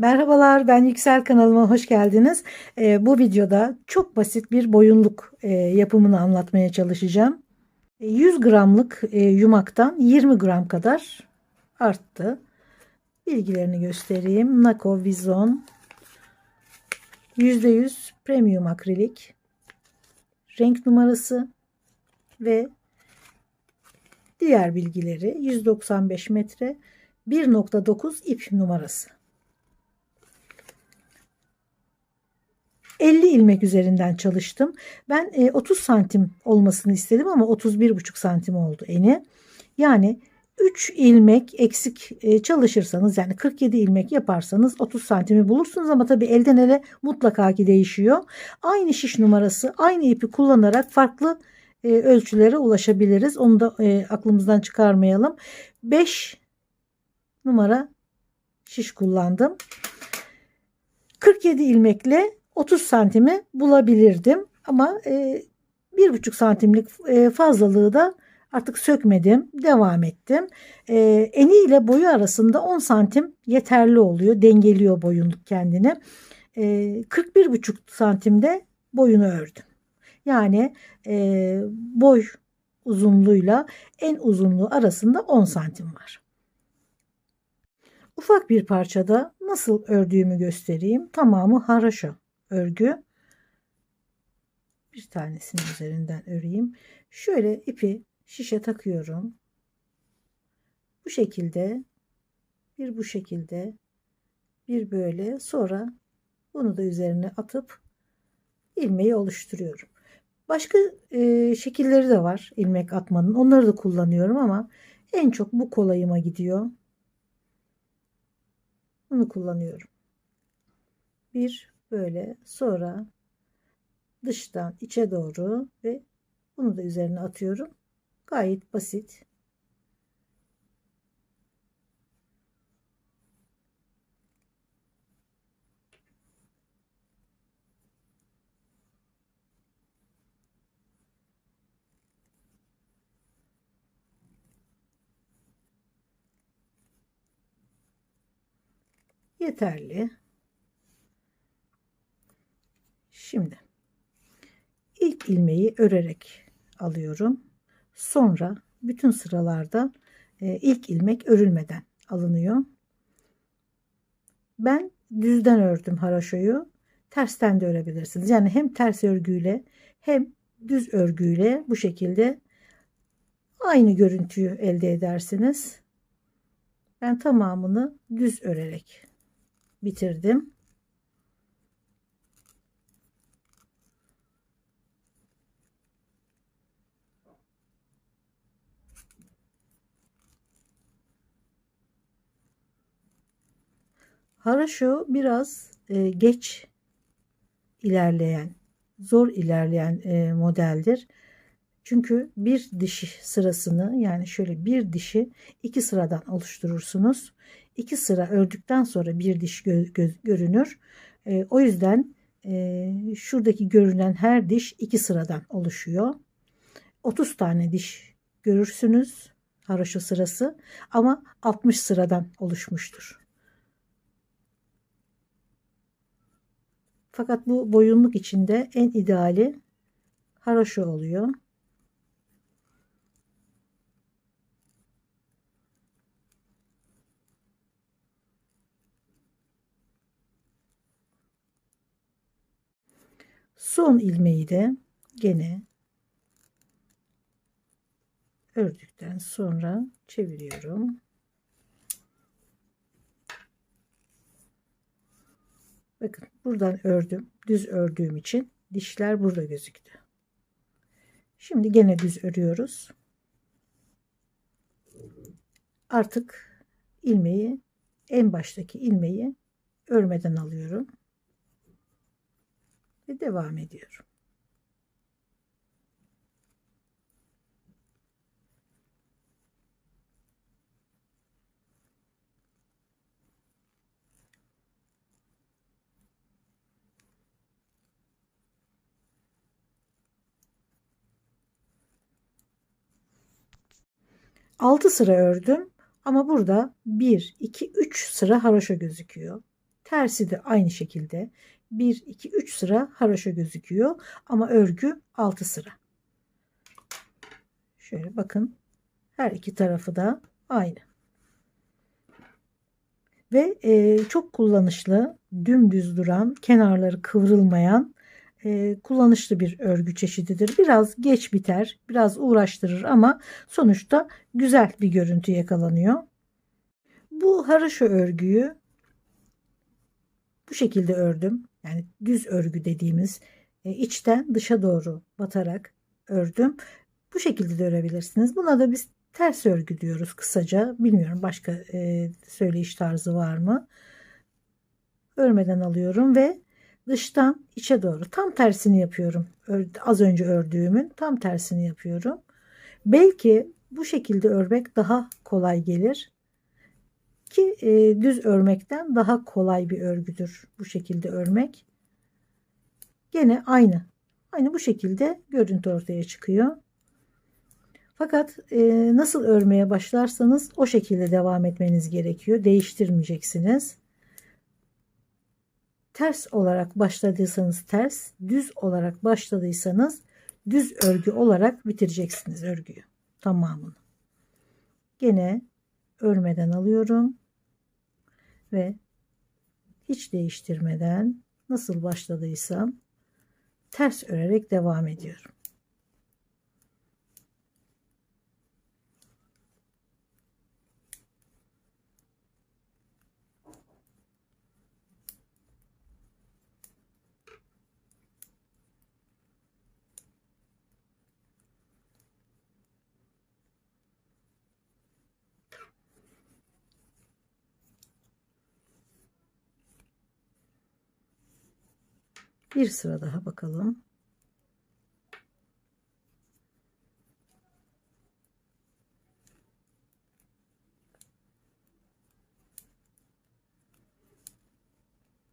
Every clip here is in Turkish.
Merhabalar, ben Yüksel, kanalıma hoş geldiniz. Bu videoda çok basit bir boyunluk yapımını anlatmaya çalışacağım. 100 gramlık yumaktan 20 gram kadar arttı. Bilgilerini göstereyim. Nako Vizon %100 premium akrilik, renk numarası ve diğer bilgileri. 195 metre, 1.9 ip numarası. 50 ilmek üzerinden çalıştım. Ben 30 santim olmasını istedim ama 31,5 santim oldu eni. Yani 3 ilmek eksik çalışırsanız, yani 47 ilmek yaparsanız 30 santimi bulursunuz, ama tabii elden ele mutlaka ki değişiyor. Aynı şiş numarası, aynı ipi kullanarak farklı ölçülere ulaşabiliriz. Onu da aklımızdan çıkarmayalım. 5 numara şiş kullandım. 47 ilmekle 30 santimi bulabilirdim, ama 1,5 santimlik fazlalığı da artık sökmedim, devam ettim. Eni ile boyu arasında 10 santim yeterli oluyor, dengeliyor boyunluk kendini. 41,5 santimde boyunu ördüm. Yani boy uzunluğuyla en uzunluğu arasında 10 santim var. Ufak bir parçada nasıl ördüğümü göstereyim. Tamamı haraşo örgü. Bir tanesinin üzerinden öreyim. Şöyle ipi şişe takıyorum. Bu şekilde, bir bu şekilde, bir böyle. Sonra bunu da üzerine atıp ilmeği oluşturuyorum. Başka şekilleri de var ilmek atmanın. Onları da kullanıyorum ama en çok bu kolayıma gidiyor. Bunu kullanıyorum. Bir böyle, sonra dıştan içe doğru ve bunu da üzerine atıyorum. Gayet basit. Yeterli. Şimdi ilk ilmeği örerek alıyorum. Sonra bütün sıralarda ilk ilmek örülmeden alınıyor. Ben düzden ördüm haraşoyu. Tersten de örebilirsiniz. Yani hem ters örgüyle hem düz örgüyle bu şekilde aynı görüntüyü elde edersiniz. Ben tamamını düz örerek bitirdim. Haraşo biraz geç ilerleyen, zor ilerleyen modeldir. Çünkü bir diş sırasını, yani şöyle bir dişi iki sıradan oluşturursunuz. İki sıra ördükten sonra bir diş görünür. O yüzden şuradaki görünen her diş iki sıradan oluşuyor. 30 tane diş görürsünüz haraşo sırası, ama 60 sıradan oluşmuştur. Fakat bu boyunluk içinde en ideali haraşo oluyor. Son ilmeği de gene ördükten sonra çeviriyorum. Bakın, buradan ördüm. Düz ördüğüm için dişler burada gözüktü. Şimdi gene düz örüyoruz. Artık ilmeği, en baştaki ilmeği örmeden alıyorum ve devam ediyorum. Altı sıra ördüm, ama burada 1 2 3 sıra haraşo gözüküyor. Tersi de aynı şekilde 1, 2, 3 sıra haroşa gözüküyor ama örgü 6 sıra. Şöyle bakın, her iki tarafı da aynı. Ve çok kullanışlı, dümdüz duran, kenarları kıvrılmayan kullanışlı bir örgü çeşididir. Biraz geç biter, biraz uğraştırır ama sonuçta güzel bir görüntü yakalanıyor. Bu haroşa örgüyü bu şekilde ördüm. Yani düz örgü dediğimiz içten dışa doğru batarak ördüm. Bu şekilde de örebilirsiniz. Buna da biz ters örgü diyoruz kısaca. Bilmiyorum, başka söyleyiş tarzı var mı? Örmeden alıyorum ve dıştan içe doğru tam tersini yapıyorum. Az önce ördüğümün tam tersini yapıyorum. Belki bu şekilde örmek daha kolay gelir ki düz örmekten daha kolay bir örgüdür bu şekilde örmek. Gene aynı bu şekilde görüntü ortaya çıkıyor. Fakat nasıl örmeye başlarsanız o şekilde devam etmeniz gerekiyor. Değiştirmeyeceksiniz. Ters olarak başladıysanız ters, düz olarak başladıysanız düz örgü olarak bitireceksiniz örgüyü tamamını. Gene örmeden alıyorum ve hiç değiştirmeden nasıl başladıysam ters örerek devam ediyorum. Bir sıra daha bakalım.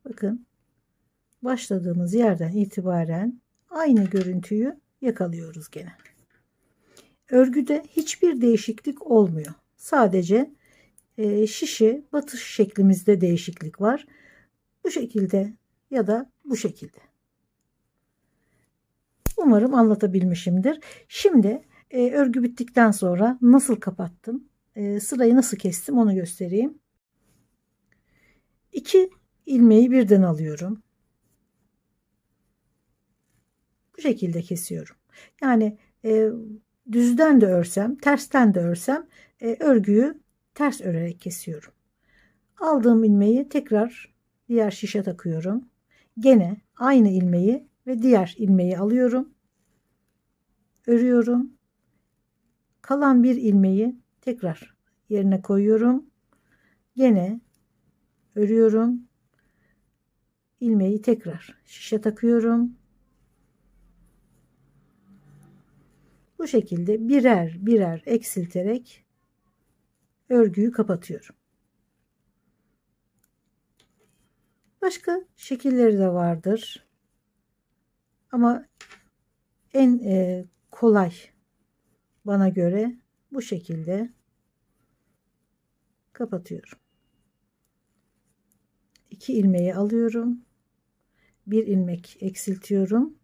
Bakın, başladığımız yerden itibaren aynı görüntüyü yakalıyoruz gene. Örgüde hiçbir değişiklik olmuyor. Sadece şişi batış şeklimizde değişiklik var. Bu şekilde ya da bu şekilde. Umarım anlatabilmişimdir. Şimdi örgü bittikten sonra nasıl kapattım, sırayı nasıl kestim onu göstereyim. 2 ilmeği birden alıyorum. Bu şekilde kesiyorum. Yani düzden de örsem, tersten de örsem örgüyü ters örerek kesiyorum. Aldığım ilmeği tekrar diğer şişe takıyorum. Gene aynı ilmeği ve diğer ilmeği alıyorum. Örüyorum. Kalan bir ilmeği tekrar yerine koyuyorum. Gene örüyorum. İlmeği tekrar şişe takıyorum. Bu şekilde birer birer eksilterek örgüyü kapatıyorum. Başka şekilleri de vardır. Ama en kolay bana göre bu şekilde kapatıyorum. 2 ilmeği alıyorum. Bir ilmek eksiltiyorum.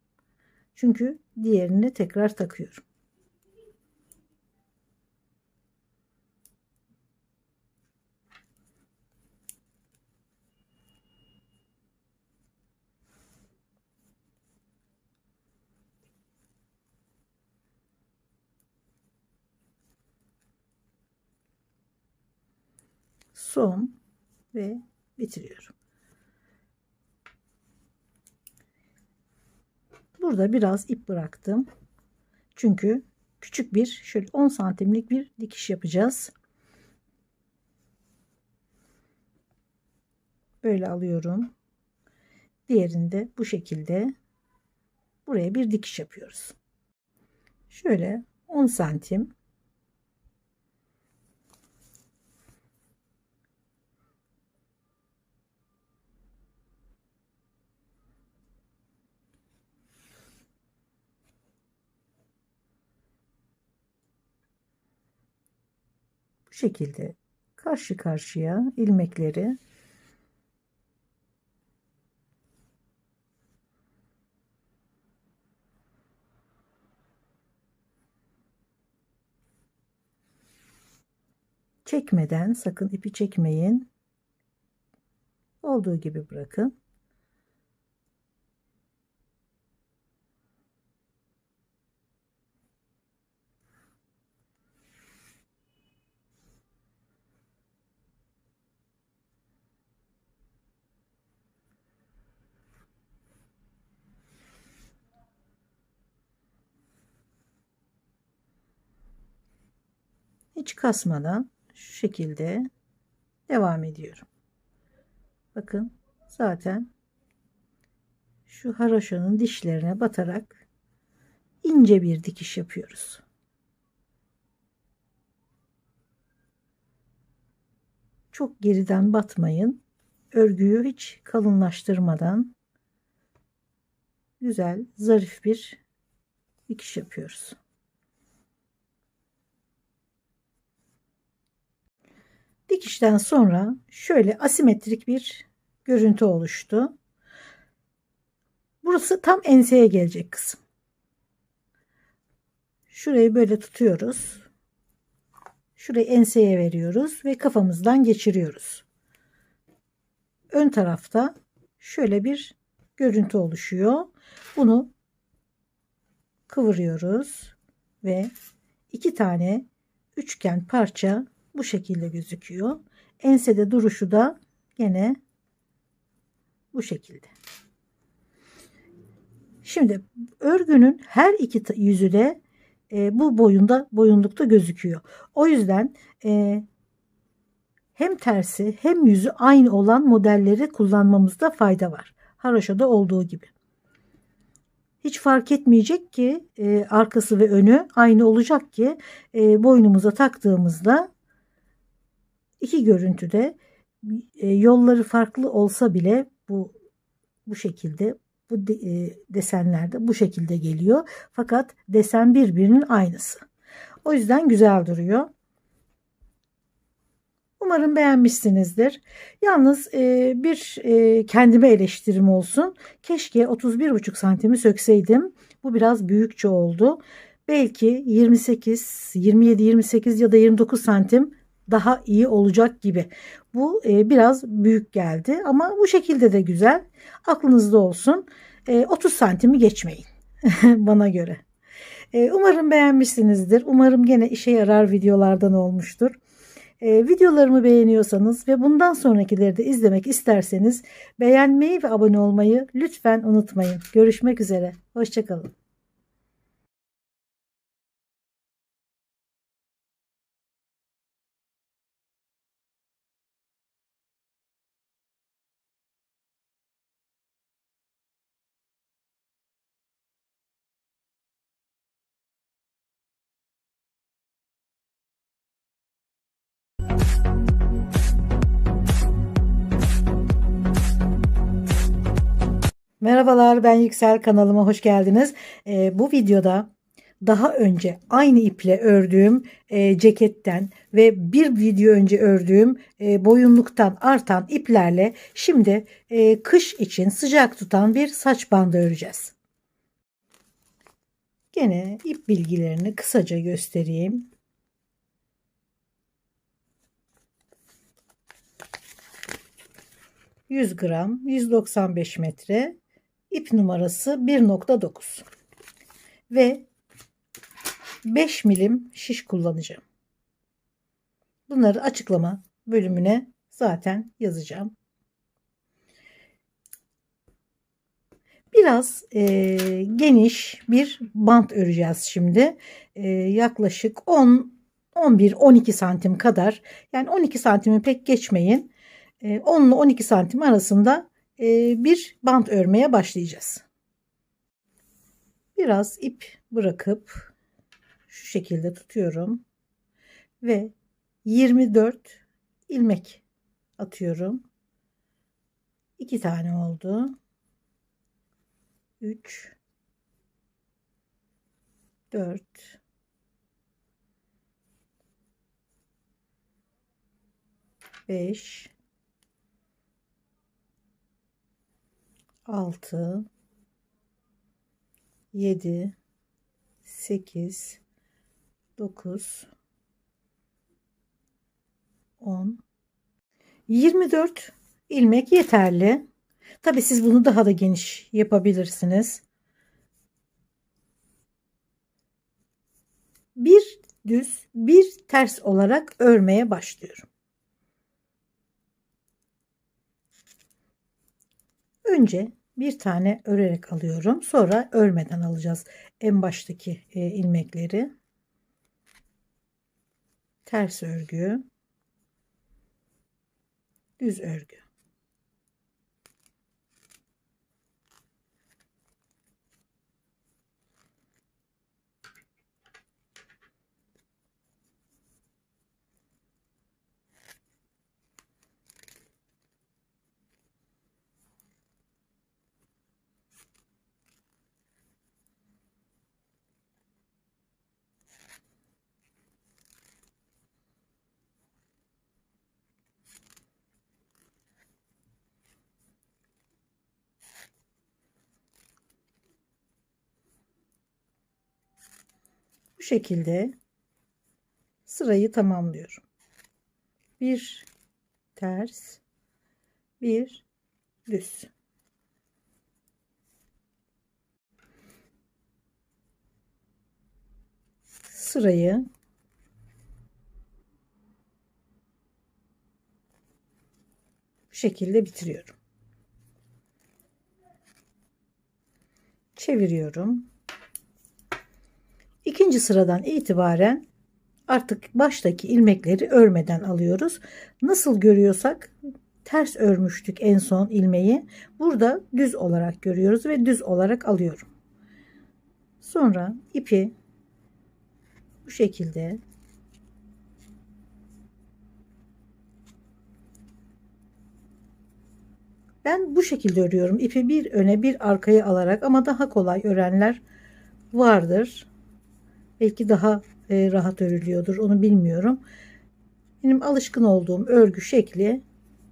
Çünkü diğerini tekrar takıyorum. Son ve bitiriyorum. Burada biraz ip bıraktım. Çünkü küçük bir şöyle 10 santimlik bir dikiş yapacağız. Böyle alıyorum. Diğerini de bu şekilde buraya bir dikiş yapıyoruz. Şöyle 10 santim bu şekilde karşı karşıya ilmekleri Çekmeden, sakın ipi çekmeyin. Olduğu gibi bırakın. Hiç kasmadan şu şekilde devam ediyorum. Bakın zaten şu haroşanın dişlerine batarak ince bir dikiş yapıyoruz. Çok geriden batmayın. Örgüyü hiç kalınlaştırmadan güzel, zarif bir dikiş yapıyoruz. Dikişten sonra şöyle asimetrik bir görüntü oluştu. Burası tam enseye gelecek kısım. Şurayı böyle tutuyoruz. Şurayı enseye veriyoruz ve kafamızdan geçiriyoruz. Ön tarafta şöyle bir görüntü oluşuyor. Bunu kıvırıyoruz ve iki tane üçgen parça bu şekilde gözüküyor. Ensede duruşu da gene bu şekilde. Şimdi örgünün her iki yüzü de bu boyunlukta gözüküyor. O yüzden hem tersi hem yüzü aynı olan modelleri kullanmamızda fayda var. Haroşada olduğu gibi. Hiç fark etmeyecek ki arkası ve önü aynı olacak ki boynumuza taktığımızda iki görüntüde yolları farklı olsa bile bu şekilde desenlerde bu şekilde geliyor. Fakat desen birbirinin aynısı. O yüzden güzel duruyor. Umarım beğenmişsinizdir. Yalnız bir kendime eleştirim olsun. Keşke 31,5 santimi sökseydim. Bu biraz büyükçe oldu. Belki 28, 27, 28 ya da 29 santim daha iyi olacak gibi. Bu biraz büyük geldi ama bu şekilde de güzel. Aklınızda olsun. 30 santimi geçmeyin bana göre. Umarım beğenmişsinizdir. Umarım gene işe yarar videolardan olmuştur. Videolarımı beğeniyorsanız ve bundan sonrakileri de izlemek isterseniz beğenmeyi ve abone olmayı lütfen unutmayın. Görüşmek üzere. Hoşçakalın. Merhabalar, ben Yüksel, kanalıma hoş geldiniz. Bu videoda daha önce aynı iple ördüğüm ceketten ve bir video önce ördüğüm boyunluktan artan iplerle şimdi kış için sıcak tutan bir saç bandı öreceğiz. Gene ip bilgilerini kısaca göstereyim. ...100 gram, 195 metre, ip numarası 1,9 ve 5 milim şiş kullanacağım. Bunları açıklama bölümüne zaten yazacağım. Biraz geniş bir bant öreceğiz şimdi. Yaklaşık 10, 11, 12 santim kadar. Yani 12 santimi pek geçmeyin. 10 ile 12 santim arasında bir bant örmeye başlayacağız. Biraz ip bırakıp şu şekilde tutuyorum ve 24 ilmek atıyorum. 2 tane oldu. 3 4 5 6 7 8 9 10, 24 ilmek yeterli. Tabi siz bunu daha da geniş yapabilirsiniz. Bir düz, bir ters olarak örmeye başlıyorum. Önce bir tane örerek alıyorum. Sonra örmeden alacağız en baştaki ilmekleri. Ters örgü, düz örgü. Bu şekilde sırayı tamamlıyorum. Bir ters, bir düz. Sırayı bu şekilde bitiriyorum. Çeviriyorum. İkinci sıradan itibaren artık baştaki ilmekleri örmeden alıyoruz. Nasıl görüyorsak ters örmüştük en son ilmeği. Burada düz olarak görüyoruz ve düz olarak alıyorum. Sonra ipi bu şekilde ben bu şekilde örüyorum. İpi bir öne bir arkaya alarak, ama daha kolay örenler vardır. Belki daha rahat örülüyordur, onu bilmiyorum. Benim alışkın olduğum örgü şekli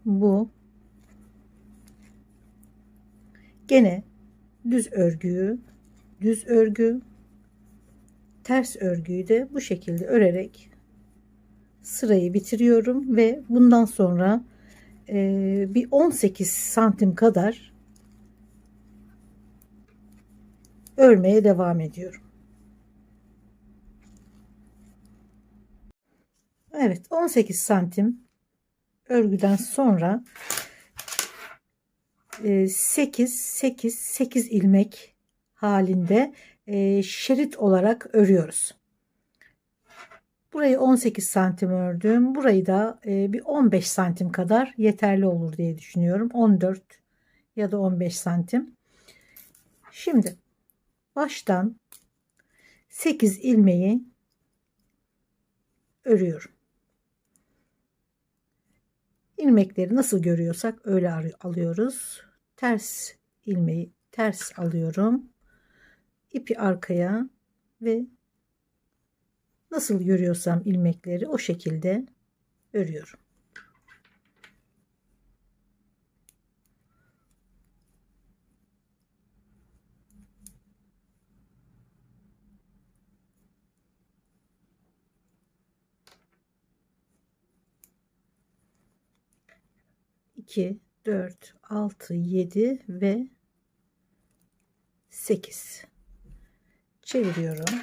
bu. Gene düz örgüyü, düz örgü, ters örgüyü de bu şekilde örerek sırayı bitiriyorum ve bundan sonra bir 18 santim kadar örmeye devam ediyorum. Evet, 18 santim örgüden sonra 8 ilmek halinde şerit olarak örüyoruz. Burayı 18 santim ördüm. Burayı da bir 15 santim kadar yeterli olur diye düşünüyorum. 14 ya da 15 santim. Şimdi baştan 8 ilmeği örüyorum. İlmekleri nasıl görüyorsak öyle alıyoruz. Ters ilmeği ters alıyorum. İpi arkaya ve nasıl görüyorsam ilmekleri o şekilde örüyorum. İki, 4, 6, 7 ve 8. Çeviriyorum.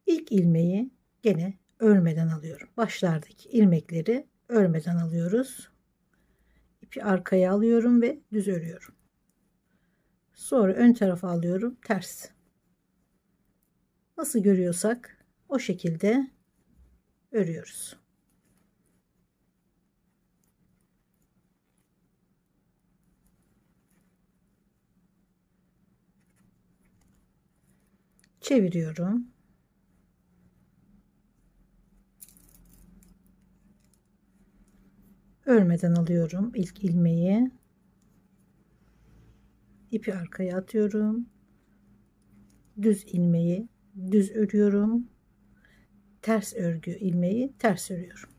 İlk ilmeği gene örmeden alıyorum. Başlardaki ilmekleri örmeden alıyoruz. İpi arkaya alıyorum ve düz örüyorum. Sonra ön tarafa alıyorum, ters. Nasıl görüyorsak o şekilde örüyoruz. Çeviriyorum. Örmeden alıyorum ilk ilmeği. İpi arkaya atıyorum. Düz ilmeği düz örüyorum. Ters örgü ilmeği ters örüyorum.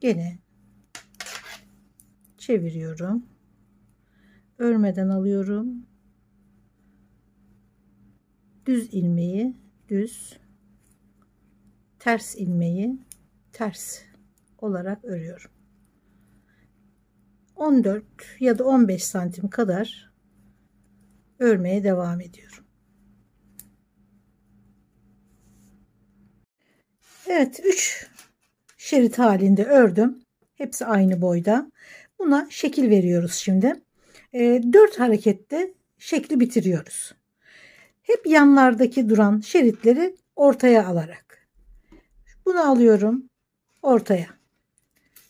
Gene çeviriyorum. Örmeden alıyorum. Düz ilmeği düz, ters ilmeği ters olarak örüyorum. 14 ya da 15 santim kadar örmeye devam ediyorum. Evet, 3 şerit halinde ördüm. Hepsi aynı boyda. Buna şekil veriyoruz şimdi. 4 harekette şekli bitiriyoruz. Hep yanlardaki duran şeritleri ortaya alarak. Bunu alıyorum ortaya.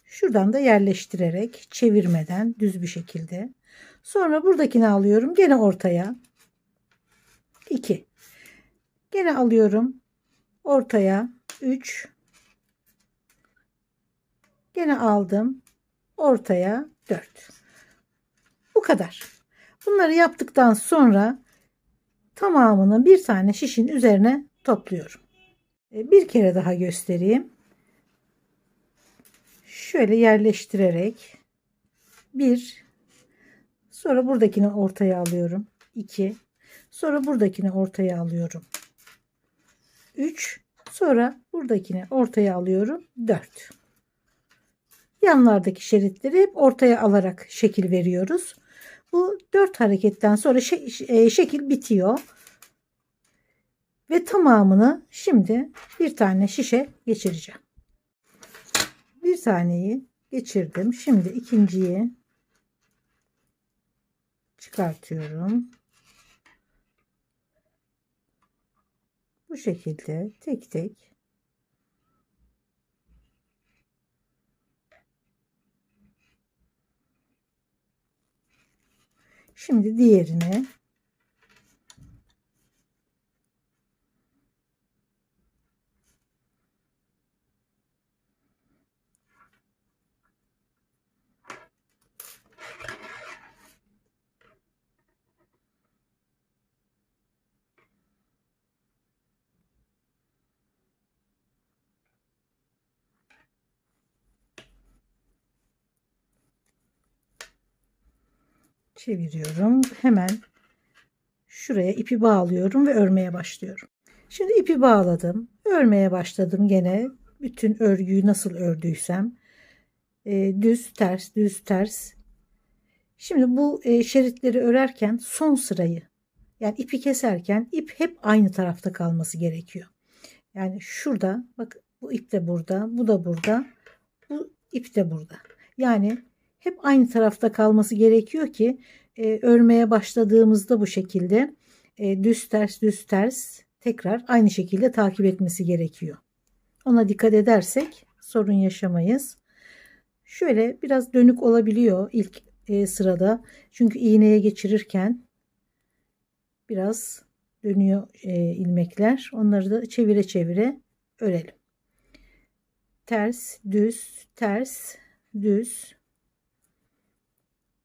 Şuradan da yerleştirerek, çevirmeden düz bir şekilde. Sonra buradakini alıyorum gene ortaya. 2. Gene alıyorum ortaya. 3. Gene aldım ortaya. 4. Bu kadar. Bunları yaptıktan sonra tamamını bir tane şişin üzerine topluyorum. Bir kere daha göstereyim. Şöyle yerleştirerek 1, sonra buradakini ortaya alıyorum. 2, sonra buradakini ortaya alıyorum. 3, sonra buradakini ortaya alıyorum. 4. Yanlardaki şeritleri hep ortaya alarak şekil veriyoruz. Bu 4 hareketten sonra şekil bitiyor. Ve tamamını şimdi bir tane şişe geçireceğim. Bir taneyi geçirdim. Şimdi ikinciyi çıkartıyorum. Bu şekilde tek tek şimdi diğerine çeviriyorum. Hemen şuraya ipi bağlıyorum ve örmeye başlıyorum. Şimdi ipi bağladım. Örmeye başladım gene. Bütün örgüyü nasıl ördüysem düz ters düz ters. Şimdi bu şeritleri örerken son sırayı, yani ipi keserken ip hep aynı tarafta kalması gerekiyor. Yani şurada bak, bu ip de burada, bu da burada, bu ip de burada. Yani hep aynı tarafta kalması gerekiyor ki örmeye başladığımızda bu şekilde düz ters düz ters tekrar aynı şekilde takip etmesi gerekiyor. Ona dikkat edersek sorun yaşamayız. Şöyle biraz dönük olabiliyor ilk sırada. Çünkü iğneye geçirirken biraz dönüyor ilmekler. Onları da çevire çevire örelim. Ters, düz, ters, düz.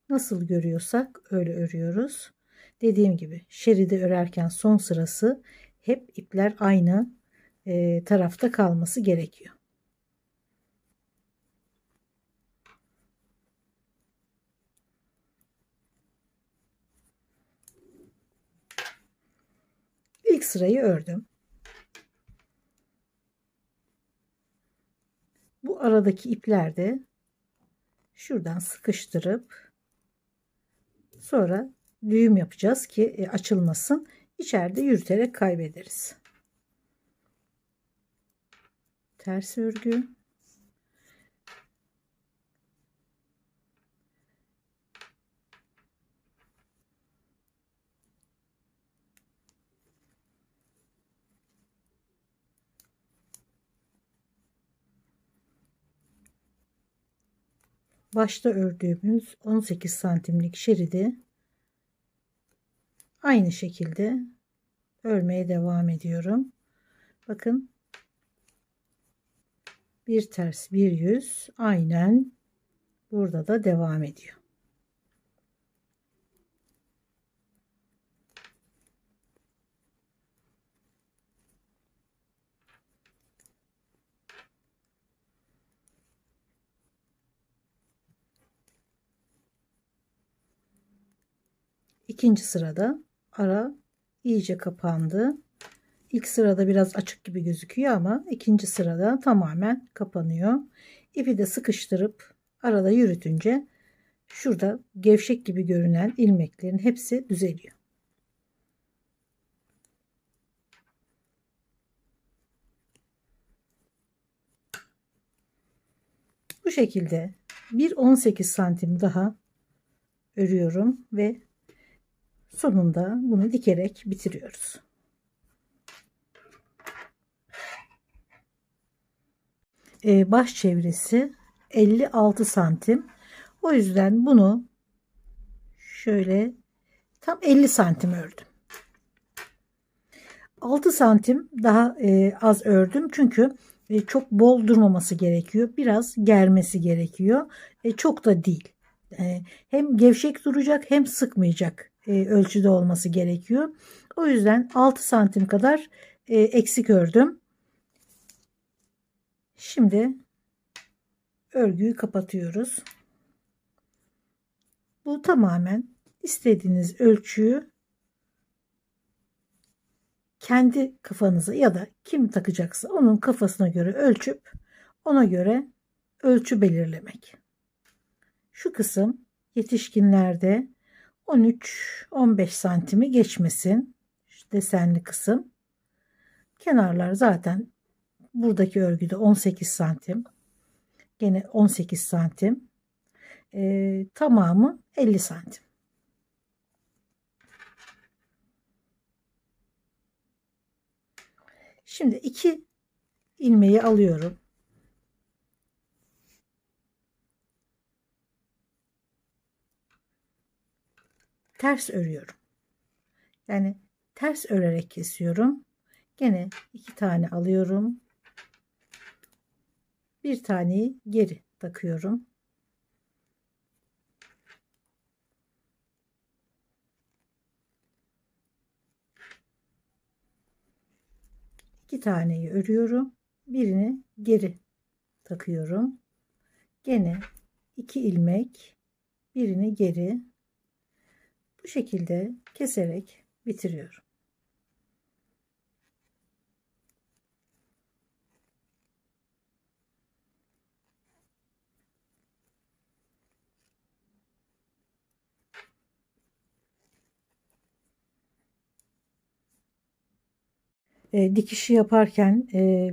Nasıl görüyorsak öyle örüyoruz. Dediğim gibi şeridi örerken son sırası hep ipler aynı tarafta kalması gerekiyor. İlk sırayı ördüm. Bu aradaki ipler de şuradan sıkıştırıp sonra düğüm yapacağız ki açılmasın. İçeride yürüterek kaybederiz. Ters örgü. Başta ördüğümüz 18 santimlik şeridi aynı şekilde örmeye devam ediyorum. Bakın, bir ters bir yüz aynen burada da devam ediyor. İkinci sırada ara iyice kapandı. İlk sırada biraz açık gibi gözüküyor ama ikinci sırada tamamen kapanıyor. İpi de sıkıştırıp arada yürütünce şurada gevşek gibi görünen ilmeklerin hepsi düzeliyor. Bu şekilde bir 18 santim daha örüyorum ve sonunda bunu dikerek bitiriyoruz. Baş çevresi 56 santim. O yüzden bunu şöyle tam 50 santim ördüm. 6 santim daha az ördüm çünkü çok bol durmaması gerekiyor. Biraz germesi gerekiyor. Çok da değil. Hem gevşek duracak hem sıkmayacak ölçüde olması gerekiyor. O yüzden 6 santim kadar eksik ördüm. Şimdi örgüyü kapatıyoruz. Bu tamamen istediğiniz ölçüyü kendi kafanıza ya da kim takacaksa onun kafasına göre ölçüp ona göre ölçü belirlemek. Şu kısım yetişkinlerde 13-15 santimi geçmesin. Şu desenli kısım. Kenarlar zaten buradaki örgüde 18 santim. Gene 18 santim. Tamamı 50 santim. Şimdi 2 ilmeği alıyorum. Ters örüyorum. Yani ters örerek kesiyorum. Gene 2 tane alıyorum. Bir taneyi geri takıyorum. İki taneyi örüyorum. Birini geri takıyorum. Gene 2 ilmek, birini geri. Bu şekilde keserek bitiriyorum. Dikişi yaparken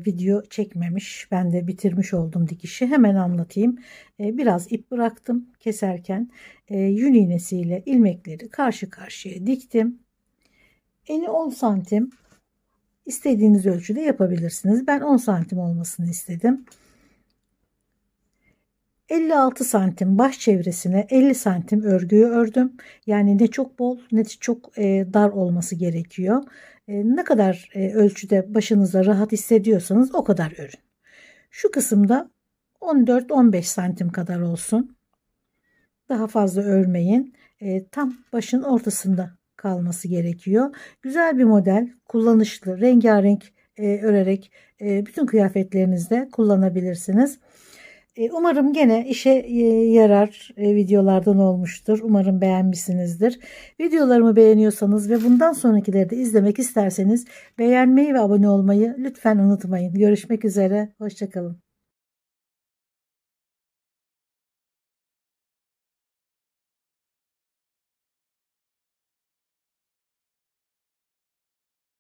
video çekmemiş. Ben de bitirmiş oldum dikişi. Hemen anlatayım. Biraz ip bıraktım keserken. Yün iğnesiyle ilmekleri karşı karşıya diktim. Eni 10 santim. İstediğiniz ölçüde yapabilirsiniz. Ben 10 santim olmasını istedim. 56 santim baş çevresine 50 santim örgüyü ördüm. Yani ne çok bol ne çok dar olması gerekiyor. Ne kadar ölçüde başınıza rahat hissediyorsanız o kadar örün. Şu kısımda 14-15 santim kadar olsun. Daha fazla örmeyin. Tam başın ortasında kalması gerekiyor. Güzel bir model, kullanışlı, rengarenk örerek bütün kıyafetlerinizde kullanabilirsiniz. Umarım gene işe yarar videolardan olmuştur. Umarım beğenmişsinizdir. Videolarımı beğeniyorsanız ve bundan sonrakileri de izlemek isterseniz beğenmeyi ve abone olmayı lütfen unutmayın. Görüşmek üzere. Hoşça kalın.